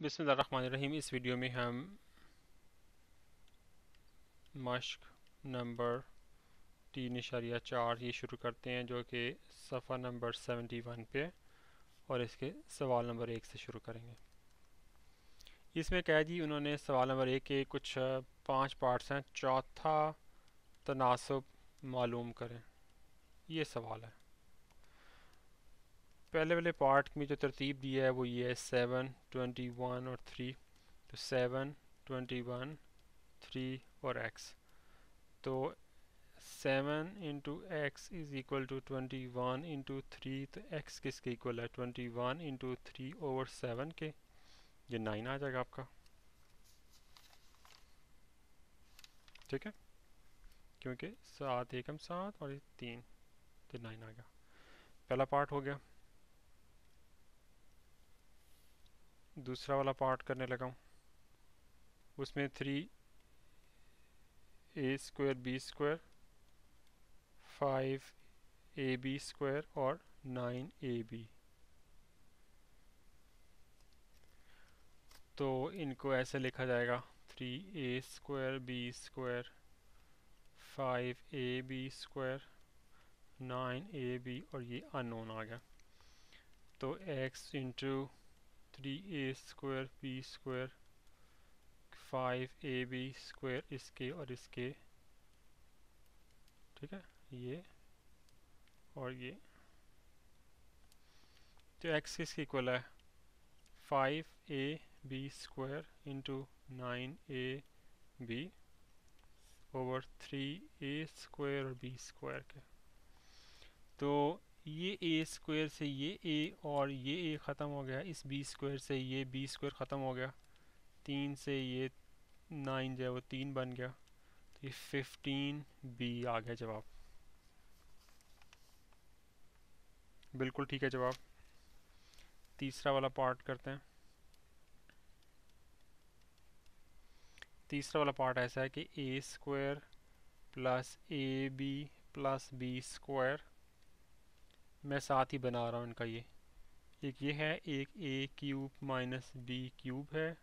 बिस्मिल्लाहिर्रहमानिर्रहीम। इस वीडियो में हम मश्क नंबर 3.4 ये शुरू करते हैं, जो कि सफ़ा नंबर 71 पे, और इसके सवाल नंबर 1 से शुरू करेंगे। इसमें क्या जी, उन्होंने सवाल नंबर 1 के कुछ 5 पार्ट्स हैं। चौथा तनासब मालूम करें, ये सवाल है। पहले वाले पार्ट में जो तरतीब दी है वो ये है 7, 21 और 3। तो 7, 21, 3 और x। तो 7 into X is equal to 21 into 3। तो x किसके इक्वल है? 21 इंटू 3/7 के। ये 9 आ जाएगा आपका, ठीक है, क्योंकि 7 एकम 7 और 3, तो 9 आ गया। पहला पार्ट हो गया। दूसरा वाला पार्ट करने लगा हूँ। उसमें 3a² b², 5ab² और 9ab। तो इनको ऐसे लिखा जाएगा 3a² b², 5ab², 9ab, और ये अननोन आ गया। तो x into 3a² b², 5ab² इसके और इसके, ठीक है, ये और ये। तो x किसके इक्वल है? 5ab² into 9ab over 3a² और b² के। तो ये a² से ये a और ये a ख़त्म हो गया, इस b² से ये b² ख़त्म हो गया, 3 से ये 9 जो है वो 3 बन गया। तो ये 15b आ गया जवाब। बिल्कुल ठीक है जवाब। तीसरा वाला पार्ट करते हैं। तीसरा वाला पार्ट ऐसा है कि a² plus ab plus b²। मैं साथ ही बना रहा हूँ इनका। ये एक ये है, एक a³ माइनस b³ है,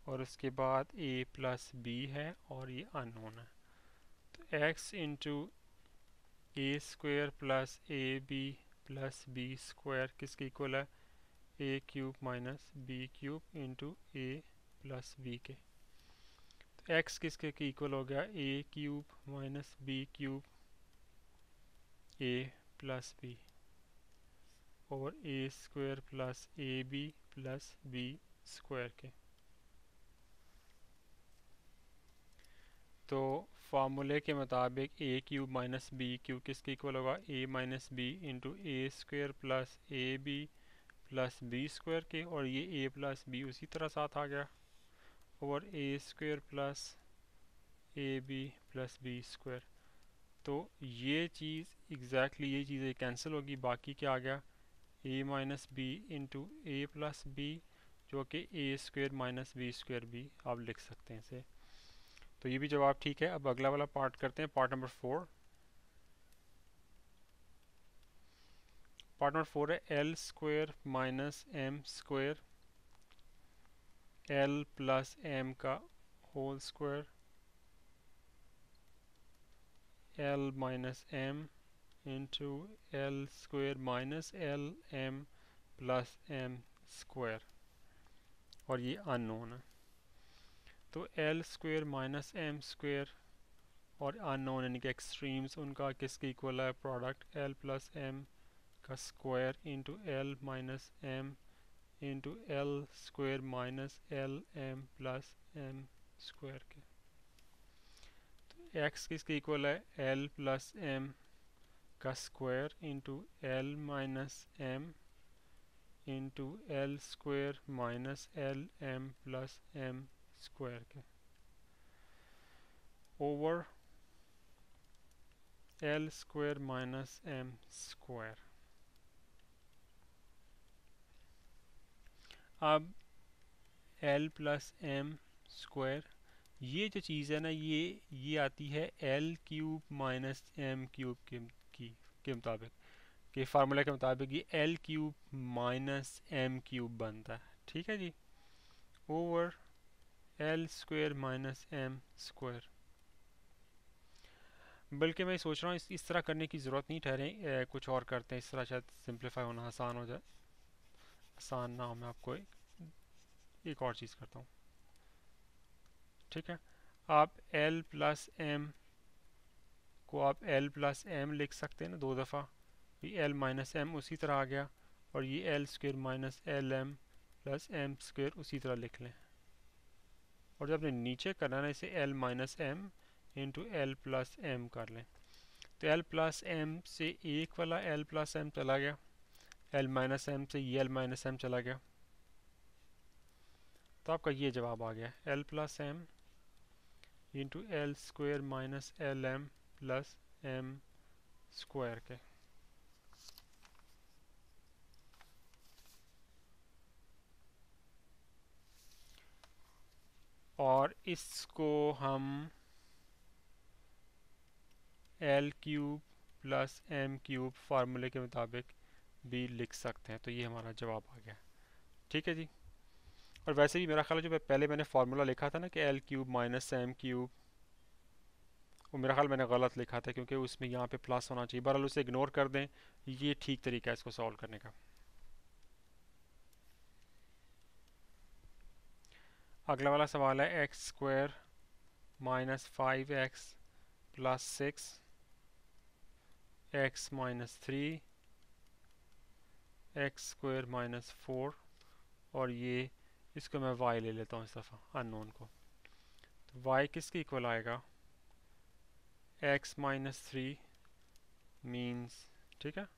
और उसके बाद a प्लस b है, और ये अननोन है। तो x into a² plus ab plus b² किसके इक्वल है? a³ minus b³ into a plus b के। तो x किसके इक्वल हो गया? a³ minus b³ a plus b और a² plus ab plus b² के। तो फार्मूले के मुताबिक a³ माइनस b³ किसके इक्वल होगा? a minus b into a² plus ab plus b² के, और ये a प्लस b उसी तरह साथ आ गया, और a² plus ab plus b²। तो ये चीज़ एग्जैक्टली ये चीज़ें कैंसिल होगी। बाकी क्या आ गया? a minus b into a plus b, जो कि a² माइनस b² भी आप लिख सकते हैं इसे। तो ये भी जवाब ठीक है। अब अगला वाला पार्ट करते हैं, पार्ट नंबर 4। पार्ट नंबर 4 है l² minus m², l plus m का whole square, l minus m into l² minus lm plus m², और ये अननोन है। तो l² माइनस m² और अननोन यानी कि एक्सट्रीम्स उनका किसके इक्वल है? प्रोडक्ट l प्लस m का square into l minus m into l² minus lm plus m² के। तो x किसके इक्वल है? l प्लस m का square into l minus m into l² minus lm plus m² के, over l² minus m²। अब l plus m², ये जो चीज़ है ना, ये आती है l³ माइनस m³ के मुताबिक, के फार्मूला के मुताबिक ये l³ माइनस m³ बनता है, ठीक है जी। Over L square minus M square. बल्कि मैं सोच रहा हूँ इस तरह करने की ज़रूरत नहीं ठहरे, कुछ और करते हैं, इस तरह शायद सिंप्लीफाई होना आसान हो जाए। आसान ना हो, मैं आपको एक और चीज़ करता हूँ। ठीक है, आप एल प्लस एम को आप एल प्लस एम लिख सकते हैं ना, दो दफ़ा। ये एल माइनस एम उसी तरह आ गया, और ये L square minus L M plus M square उसी तरह लिख लें। और जब आपने नीचे करना है ना, इसे L minus M into L plus M कर लें। तो एल प्लस एम से एक वाला एल प्लस एम चला गया, एल माइनस एम से ये एल माइनस एम चला गया, तो आपका ये जवाब आ गया, L plus M into L square minus L M plus M square के। और इसको हम L cube plus M cube फार्मूले के मुताबिक भी लिख सकते हैं। तो ये हमारा जवाब आ गया। ठीक है जी। और वैसे भी मेरा ख्याल है जो पहले मैंने फार्मूला लिखा था ना कि L cube minus M cube, वो मेरा ख्याल मैंने गलत लिखा था, क्योंकि उसमें यहाँ पे प्लस होना चाहिए। बहरहाल उसे इग्नोर कर दें, ये ठीक तरीका है इसको सॉल्व करने का। अगला वाला सवाल है x square minus 5x plus 6 x minus 3 x square minus 4, और ये इसको मैं y ले लेता हूँ इस दफ़ा, अननोन को। तो y किसके इक्वल आएगा, x माइनस 3 मीन्स, ठीक है,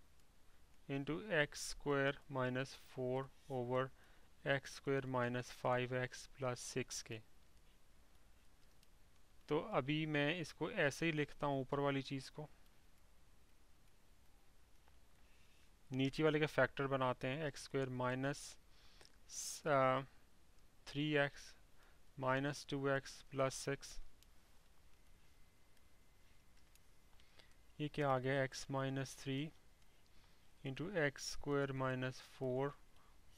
into x square minus 4 over x square minus 5x plus 6 के। तो अभी मैं इसको ऐसे ही लिखता हूँ, ऊपर वाली चीज़ को नीचे वाले के फैक्टर बनाते हैं, x square minus 3x minus 2x plus 6, ये क्या आ गया, x minus 3 into x square minus 4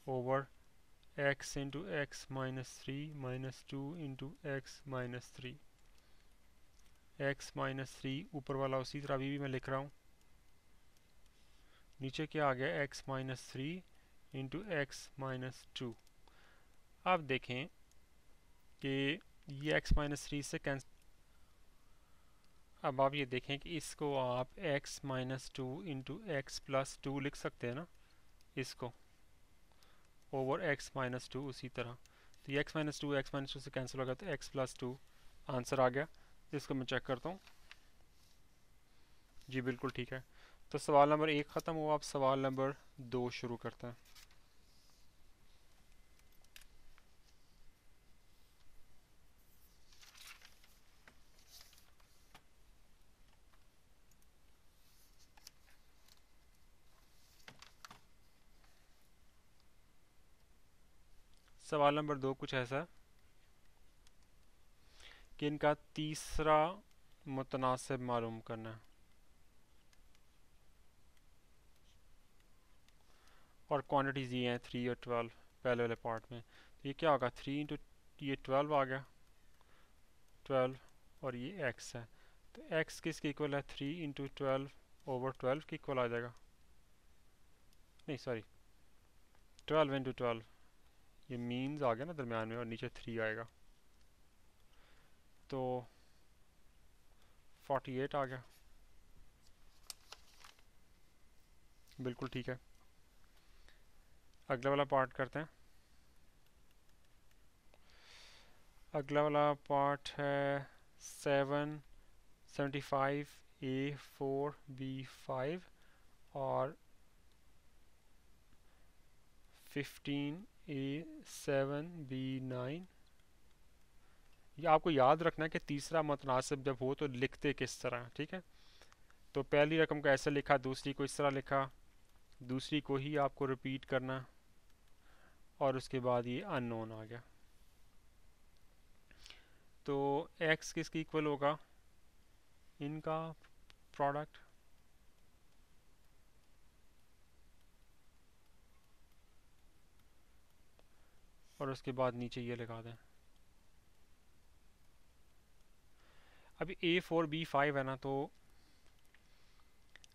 over x into X minus 3 minus 2 into X minus 3। x minus 3 ऊपर वाला उसी तरह अभी भी मैं लिख रहा हूँ, नीचे क्या आ गया, x minus 3 into X minus 2। अब देखें कि ये x माइनस 3 से कैंसिल, अब आप ये देखें कि इसको आप x minus 2 into x plus 2 लिख सकते हैं ना, इसको ओवर x माइनस 2 उसी तरह। तो ये x माइनस 2 से कैंसिल हो गया, तो x प्लस 2 आंसर आ गया। इसको मैं चेक करता हूँ, जी बिल्कुल ठीक है। तो सवाल नंबर 1 ख़त्म हुआ, अब सवाल नंबर 2 शुरू करते हैं। सवाल नंबर 2 कुछ ऐसा है कि इनका तीसरा मुतनासिब मालूम करना है, और क्वांटिटीज़ ये हैं 3 और 12 पहले वाले पार्ट में। तो ये क्या होगा, 3 इंटू ये 12 आ गया, 12, और ये x है। तो x किसके इक्वल है, 3 इंटू 12 ओवर 12 के इक्वल आ जाएगा, नहीं सॉरी 12 इंटू 12, ये मीन्स आ गया ना दरम्यान में, और नीचे 3 आएगा, तो 48 आ गया, बिल्कुल ठीक है। अगला वाला पार्ट करते हैं। अगला वाला पार्ट है 775A4B5 और 15A7B9। ये आपको याद रखना है कि तीसरा मुतनासिब जब हो तो लिखते किस तरह, ठीक है। तो पहली रकम को ऐसे लिखा, दूसरी को इस तरह लिखा, दूसरी को ही आपको रिपीट करना, और उसके बाद ये अननोन आ गया। तो x किसके इक्वल होगा, इनका प्रोडक्ट, और उसके बाद नीचे ये लगा दें। अभी A4B5 है ना, तो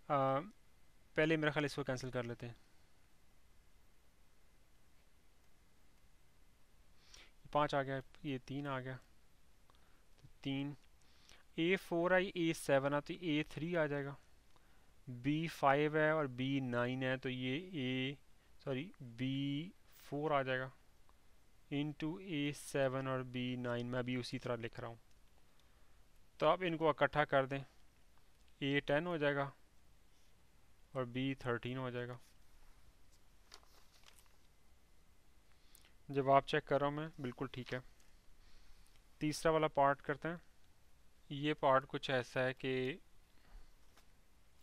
पहले मेरा ख्याल इसको कैंसिल कर लेते हैं। 5 आ गया, ये 3 आ गया, तो 3 A4 है, A7 है, तो A3 आ जाएगा। B5 है और B9 है, तो ये B4 आ जाएगा इंटू A7 और B9। मैं भी उसी तरह लिख रहा हूँ। तो अब इनको इकट्ठा कर दें, A10 हो जाएगा और B13 हो जाएगा। जवाब चेक कर रहा हूँ मैं, बिल्कुल ठीक है। तीसरा वाला पार्ट करते हैं। ये पार्ट कुछ ऐसा है कि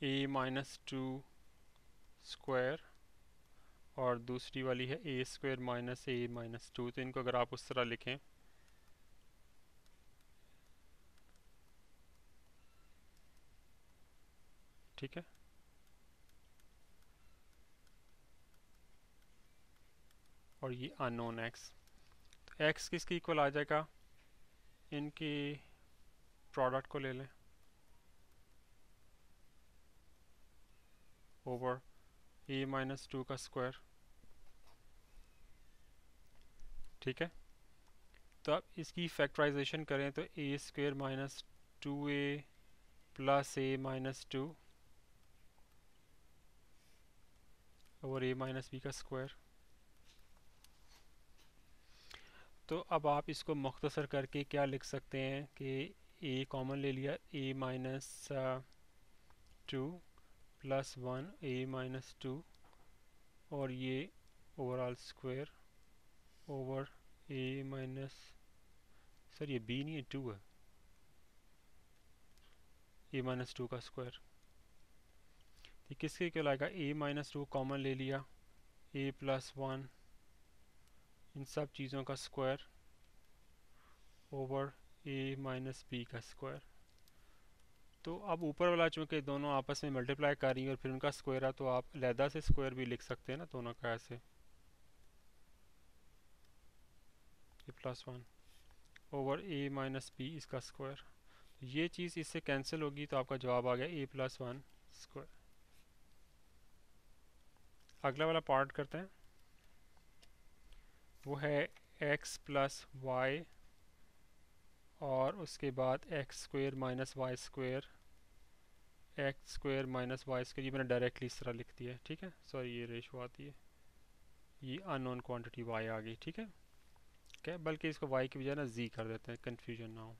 A-2 स्क्वायर और दूसरी वाली है A² माइनस A-2। तो इनको अगर आप उस तरह लिखें, ठीक है, और ये अननोन x। तो x किसके इक्वल आ जाएगा, इनके प्रोडक्ट को ले लें ओवर A-2 का स्क्वायर, ठीक है। तो अब इसकी फैक्टराइजेशन करें तो A² minus 2A plus A-2 over A-b का स्क्वायर। तो अब आप इसको मुख्तसर करके क्या लिख सकते हैं कि A कॉमन ले लिया, A-2 प्लस 1 A-2 और ये overall square over A minus, sir ये B नहीं है, 2 है, A-2 का स्क्वायर। ये किसके क्या लाएगा, A-2 कॉमन ले लिया, A प्लस 1 इन सब चीज़ों का स्क्वायर ओवर A-b का स्क्वायर। तो अब ऊपर वाला चूँकि दोनों आपस में मल्टीप्लाई कर रही हैं और फिर उनका स्क्वायर है, तो आप अलहदा से स्क्वायर भी लिख सकते हैं ना दोनों का, ऐसे ये प्लस 1 ओवर A-b इसका स्क्वायर। ये चीज़ इससे कैंसिल होगी, तो आपका जवाब आ गया A+1 स्क्वायर। अगला वाला पार्ट करते हैं, वो है x प्लस वाई और उसके बाद x² minus y², x² minus y²। ये मैंने डायरेक्टली इस तरह लिख दिया है, ठीक है, सॉरी ये रेशो आती है, ये अननोन क्वांटिटी y आ गई, ठीक है। क्या बल्कि इसको y की बजाय ना z कर देते हैं, कन्फ्यूजन ना हो।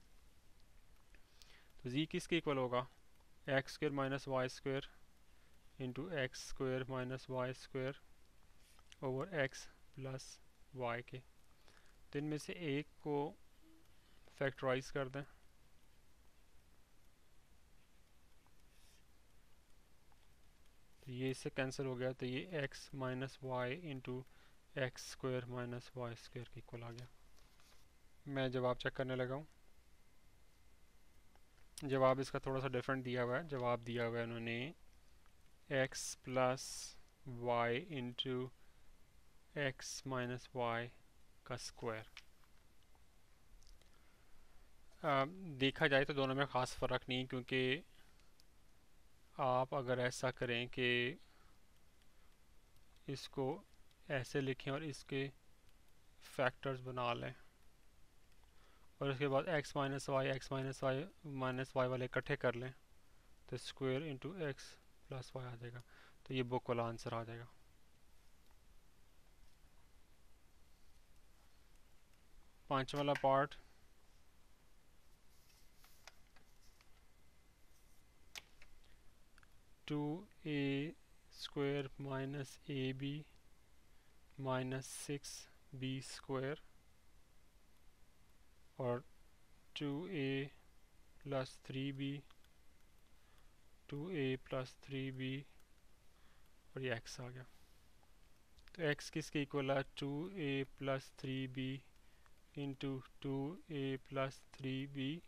तो z किसके इक्वल होगा, x² minus y² into x² minus y² over x plus y के। तो इनमें से एक को फैक्टराइज कर दें, तो ये इससे कैंसिल हो गया, तो ये x minus Y into x² minus y² के इक्वल आ गया। मैं जवाब चेक करने लगा हूँ। जवाब इसका थोड़ा सा डिफरेंट दिया हुआ है। जवाब दिया हुआ है उन्होंने x plus Y into X minus Y का स्क्वायर। देखा जाए तो दोनों में ख़ास फ़र्क नहीं, क्योंकि आप अगर ऐसा करें कि इसको ऐसे लिखें और इसके फैक्टर्स बना लें और उसके बाद x माइनस वाई वाले इकट्ठे कर लें, तो square into x plus y आ जाएगा। तो ये बुक वाला आंसर आ जाएगा। पांचवा वाला part, two A square minus A B minus 6b square और 2a plus 3b 2a plus 3b और ये x आ गया। तो x किसके इक्वल है, 2a plus 3b into 2a plus 3b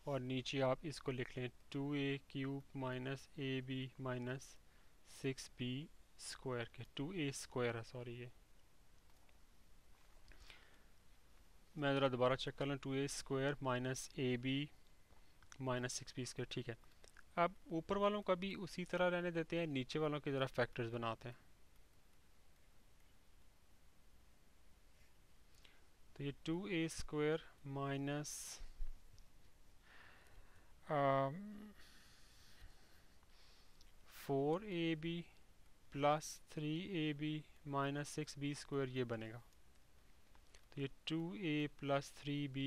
और नीचे आप इसको लिख लें 2a³ minus ab minus 6b square के, 2a स्क्वायर है, सॉरी ये। मैं ज़रा दोबारा चेक कर लूँ, 2a² minus ab minus 6b², ठीक है। अब ऊपर वालों का भी उसी तरह रहने देते हैं, नीचे वालों के ज़रा फैक्टर्स बनाते हैं। तो ये 2a² minus 4ab plus 3ab minus 6b² ये बनेगा। तो ये 2a प्लस 3b,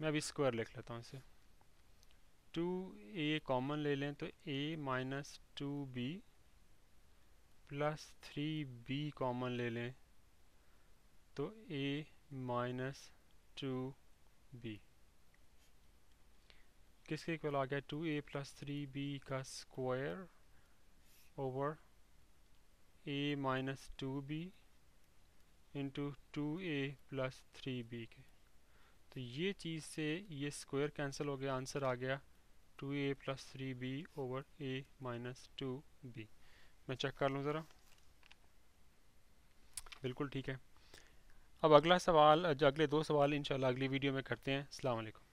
मैं अभी स्क्वायर लिख लेता हूँ इसे। 2a कॉमन ले लें तो a minus 2b plus 3b common ले लें तो a माइनस 2b किसके इक्वल आ गया, 2a प्लस 3b का square over a minus 2b into 2a plus 3b के। तो ये चीज़ से ये स्क्वायर कैंसिल हो गया, आंसर आ गया 2a plus 3b over a minus 2b। मैं चेक कर लूँ ज़रा, बिल्कुल ठीक है। अब अगला सवाल, अगले 2 सवाल इंशाल्लाह अगली वीडियो में करते हैं। अस्सलाम वालेकुम।